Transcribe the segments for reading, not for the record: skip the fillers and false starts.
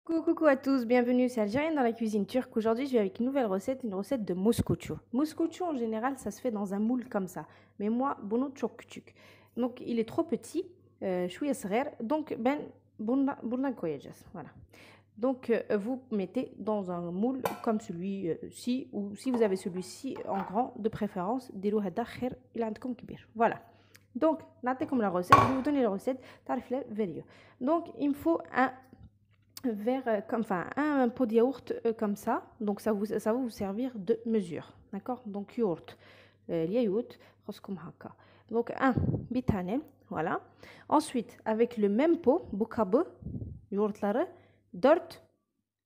Coucou à tous, bienvenue, c'est Algérienne dans la cuisine turque. Aujourd'hui, je vais avec une nouvelle recette, une recette de mouskoutchou. Mouskoutchou, en général, ça se fait dans un moule comme ça. Mais moi, bono tchoktuk. Donc, il est trop petit, chouïa sgher, donc ben bourna koyajas. Voilà. Donc, vous mettez dans un moule comme celui-ci, ou si vous avez celui-ci en grand, de préférence, diru hada khair ila andkom kbir. Voilà. Donc, notez comme la recette, je vais vous donner la recette, tarif la verio. Donc, il me faut un un pot de yaourt comme ça. Donc ça va vous servir de mesure. D'accord? Donc yaourt, yaourt, comme haka. Donc un bitane, voilà. Ensuite, avec le même pot, boukabe, yaourt lare, dort,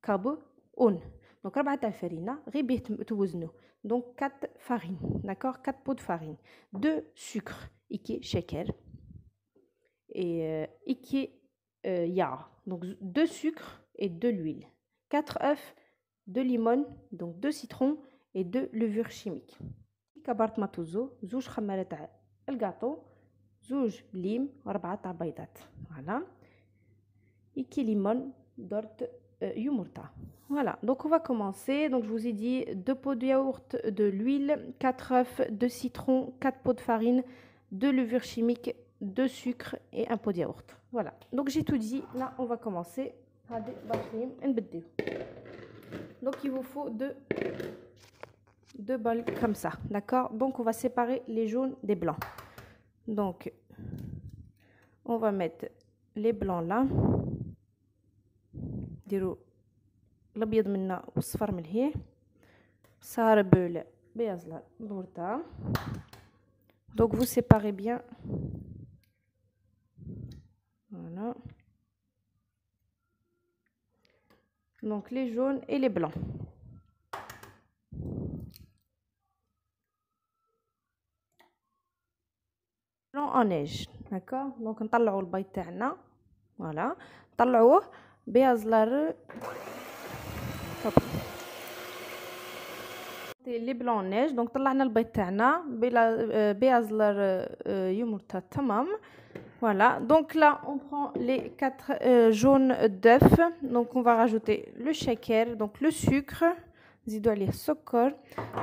kabe, on. Donc ربعة farina, غير توزنوا. Donc 4 farines, d'accord? 4 pots de farine, 2 sucres, iki shaker et iki ya. Donc 2 sucres et de l'huile. 4 œufs, 2 limons, donc 2 citrons et 2 levures chimiques. كبرت ماتوزو زوج خمارات تاع الكاطو زوج ليم و4 تاع بيضات. Voilà. Iki limon dort yumurta. Voilà, donc on va commencer. Donc je vous ai dit 2 pots de yaourt, de l'huile, 4 œufs, 2 citrons, 4 pots de farine, 2 levures chimiques, 2 sucres et un pot de yaourt. Voilà, donc j'ai tout dit. Là, on va commencer. Donc il vous faut deux bols comme ça, d'accord? Donc on va séparer les jaunes des blancs. Donc on va mettre les blancs là. ديروا الابيض منا والصفر من هي صار بول بياض لورتا. Donc vous séparez bien, voilà, donc les jaunes et les blancs. Blanc en neige, d'accord? Donc نطلعوا البيض تاعنا, voilà, نطلعوه بياض لار. les blancs en neige. Donc طلعنا البيض تاعنا بياض لار يمرتا تمام. Voilà, donc là on prend les 4 jaunes d'œufs. Donc on va rajouter le shaker, donc le sucre, زيدوا عليه السكر.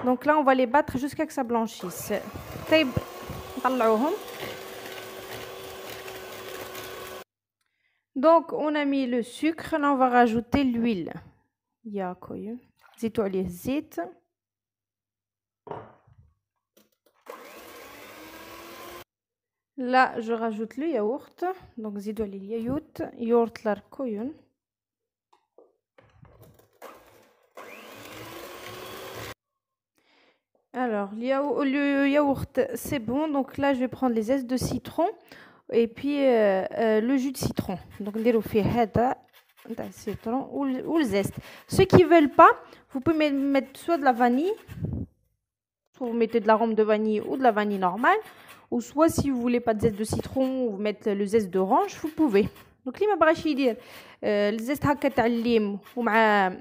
Donc là on va les battre jusqu'à que ça blanchisse. طيب نطلعوهم. Donc on a mis le sucre, là on va rajouter l'huile. يا كوي زيدوا عليه الزيت. Là, je rajoute le yaourt. Donc, زيدوا عليه اليايوت. يورت لار كويون. Alors, le yaourt, c'est bon. Donc là, je vais prendre les zestes de citron et puis le jus de citron. Donc, نديرو فيه هذا نتاع الcitron ou le zeste. Ceux qui veulent pas, vous pouvez mettre soit de la vanille, soit vous mettez de l'arôme de vanille ou de la vanille normale. Ou soit si vous voulez pas de zeste de citron ou vous mettez le zeste d'orange, vous pouvez. Donc اللي ما بغاش يدير الزيت هكا تاع الليم ومع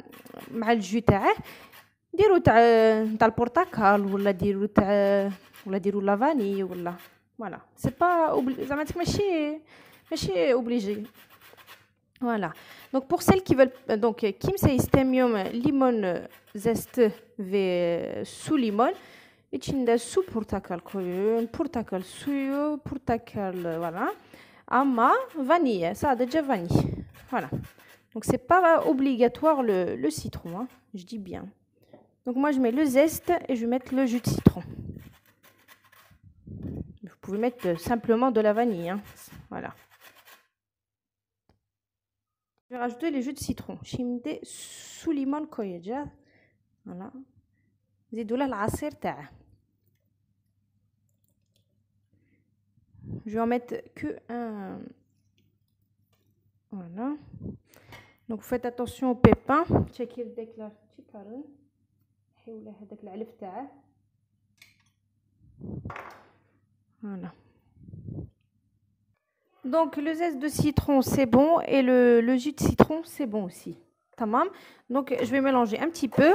الجو تاعه ديروا تاع البرتقال ولا ديروا لا فاني ولا voilà, c'est pas زعما ماشي obligé. Voilà. Donc pour celles qui veulent donc kimse istemium limon zeste sous limon içinde su portakal koyun, portakal suyu, portakal voilà. Ama vanille, ça a déjà vanille. Voilà. Donc c'est pas obligatoire le citron, hein, je dis bien. Donc moi je mets le zeste et je vais mettre le jus de citron. Vous pouvez mettre simplement de la vanille, hein. Voilà. Je vais rajouter les jus de citron. Chimde sous limon koyeja. Voilà. زيدوا له العصير تاعه. Je vais en mettre que un. Voilà. Donc faites attention aux pépins. Checkez le déclar. Voilà. Donc le zeste de citron c'est bon et le jus de citron c'est bon aussi. Tamam. Donc je vais mélanger un petit peu.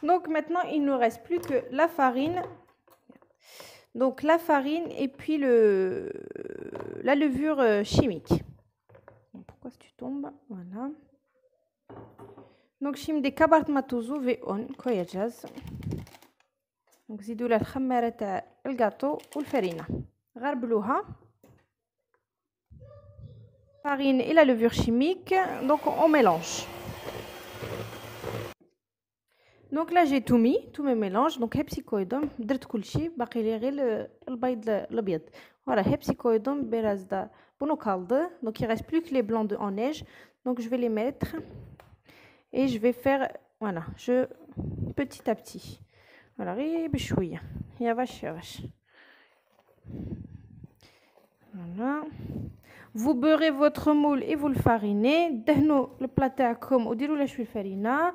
Donc maintenant il ne reste plus que la farine. Donc la farine et puis la levure chimique. tombe. Voilà. Donc شي مدي كبرت ما توزو في اون كويا جاز. دونك زيدوا لها الخماره تاع الكاطو والفرينه غربلوها farine et la levure chimique. Donc on mélange. Donc là j'ai tout mis, tous mes mélanges. Donc hepsicoïdum درت كلشي باقي لي غير البيض الابيض. Voilà, hepsicoïdum berazda bonokaldı. Donc il reste plus que les blancs de en neige. Donc je vais les mettre et je vais faire voilà, petit à petit. Voilà, غير بشويه. يا vache. Voilà. Vous beurrez votre moule et vous le farinez. دهنوا البلا تاعكم وديروا له شويه فرينه.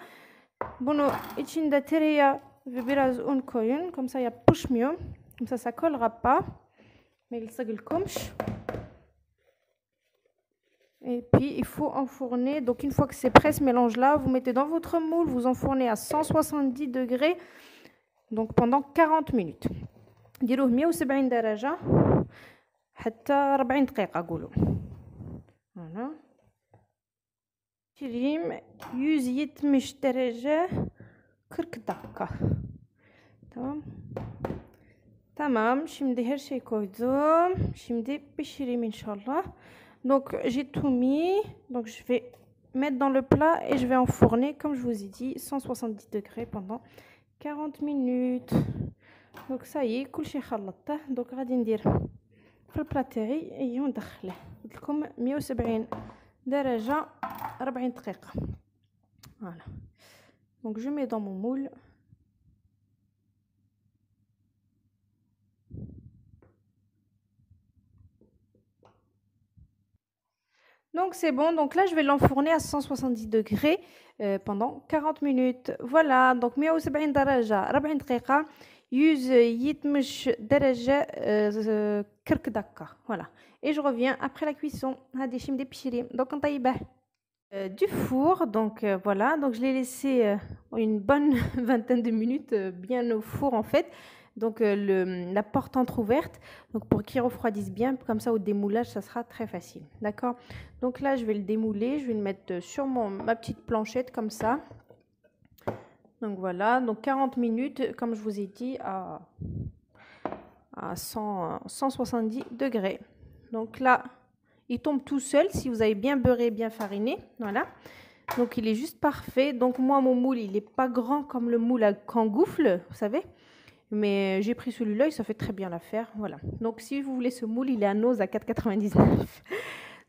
Bon, itchinda tereya vibiraz un koyun, comme ça il y a push mieux, comme ça collera pas, mais il s'agilkomch. Et puis il faut enfourner. Donc une fois que c'est prêt ce mélange là, vous mettez dans votre moule, vous enfournez à 170 degrés, donc pendant 40 minutes. ديروه 170 درجة حتى 40 دقيقة قولوا. Voilà. شريم 170 درجة 40 دقيقة. تمام شمدي هرشي كويدو شمدي بشريم ان شاء الله. Donc j'ai tout mis, donc je vais mettre dans le plat et je vais enfourner comme je vous ai dit 170 degrés pendant 40 minutes. Donc ça y est كلشي خلطته. donc غادي ندير في البلا تاعي ايوا ندخله قلت لكم 170 درجة 40 دقيقة. Voilà. Donc je mets dans mon moule. Donc c'est bon, donc là je vais l'enfourner à 170 degrés pendant 40 minutes. Voilà, donc 170 درجة 40 دقيقة يتمش درجة 40 دقيقة. Voilà. Et je reviens après la cuisson. هادي شي مدي بشري donc نطيبه du four. Donc voilà, donc je l'ai laissé une bonne vingtaine de minutes bien au four en fait. Donc la porte entrouverte, donc pour qu'il refroidisse bien, comme ça au démoulage ça sera très facile, d'accord. Donc là je vais le démouler, je vais le mettre sur ma petite planchette comme ça. Donc voilà, donc 40 minutes comme je vous ai dit à 170 degrés. Donc là il tombe tout seul si vous avez bien beurré, bien fariné, voilà. Donc il est juste parfait. Donc moi mon moule il est pas grand comme le moule à cangoufle, vous savez. Mais j'ai pris celui-là et ça fait très bien l'affaire. Voilà. Donc si vous voulez ce moule, il est à Noz à 4,99.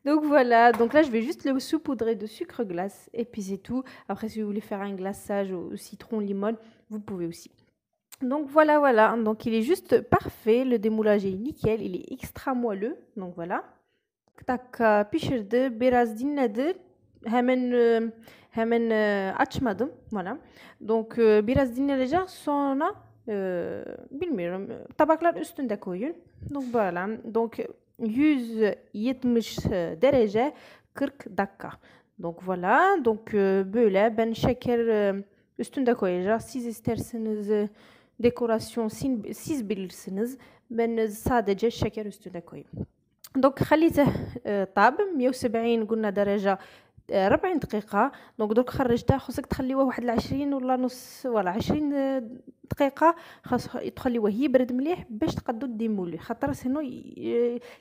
Donc voilà. Donc là, je vais juste le saupoudrer de sucre glace et puis c'est tout. Après, si vous voulez faire un glaçage au citron, limone, vous pouvez aussi. Donc voilà, voilà. Donc il est juste parfait. Le démoulage est nickel. Il est extra moelleux. Donc voilà. Tak pişirdi. Biraz dinledi. Hemen açmadım. Voilà. Donc biraz dinlenecek sonra bilmiyorum tabaklar üstünde koyun. Donc voilà. Donc 170 derece 40 dakika. Donc voilà. Donc böyle ben şeker üstünde koyacağım. Siz isterseniz dekorasyon siz bilirsiniz. Ben sadece şeker üstünde koyayım. Donc خليته طاب 170 قلنا درجة 40 دقيقة. دونك درك خرجته خصك تخليوه واحد 20 ولا نص ولا 20 دقيقة خاص تخليوه يبرد مليح باش تقدو ديمولي خاطر سينو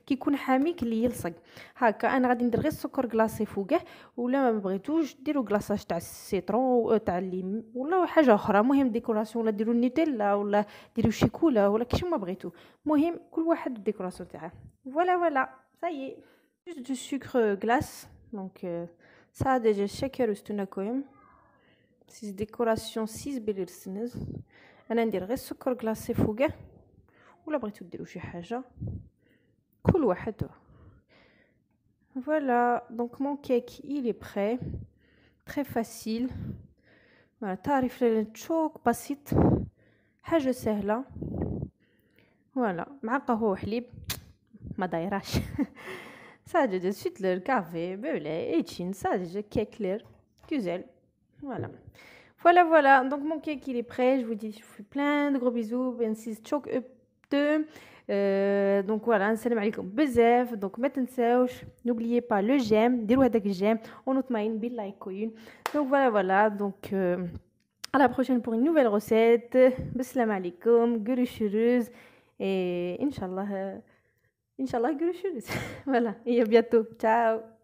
كي يكون حامي كلي يلصق هكا. انا غادي ندير غير السكر كلاصي فوقه ولا ما بغيتوش ديروا كلاصاج تاع السيترون تاع الليم ولا حاجه اخرى. مهم ديكوراسيون ولا ديروا النوتيلا ولا ديروا شيكولا ولا كيش ما بغيتو. مهم كل واحد الديكوراسيون تاعه. فوالا ça y est, juste du sucre glace. Donc sadece şeker üstüne koyayım. Siz dekorasyon siz bilirsiniz. انا ندير غير السكر كلاصي فوقه ولا بغيتو ديروا شي حاجه كل واحد. Voilà, donc mon cake il est prêt, très facile. Voilà, تعرف التشوك بسيط حاجه سهله. Voilà, مع قهوه وحليب ما دايراش. Sadece sütler, kahve, böyle için sadece kekler güzel. Voilà. Voilà. Donc mon cake il est prêt. Je vous dis, je vous fais plein de gros bisous. Ben siz çok Donc voilà, salam alaikum bzaf. Donc ما تنساوش, n'oubliez pas le j'aime, ديروا هذاك j'aime, ونطمئن باللايكوين. Donc voilà, donc à la prochaine pour une nouvelle recette. Salam alaikum, guruchereuse et Inch'Allah guruchereuse. Voilà, et à bientôt. Ciao.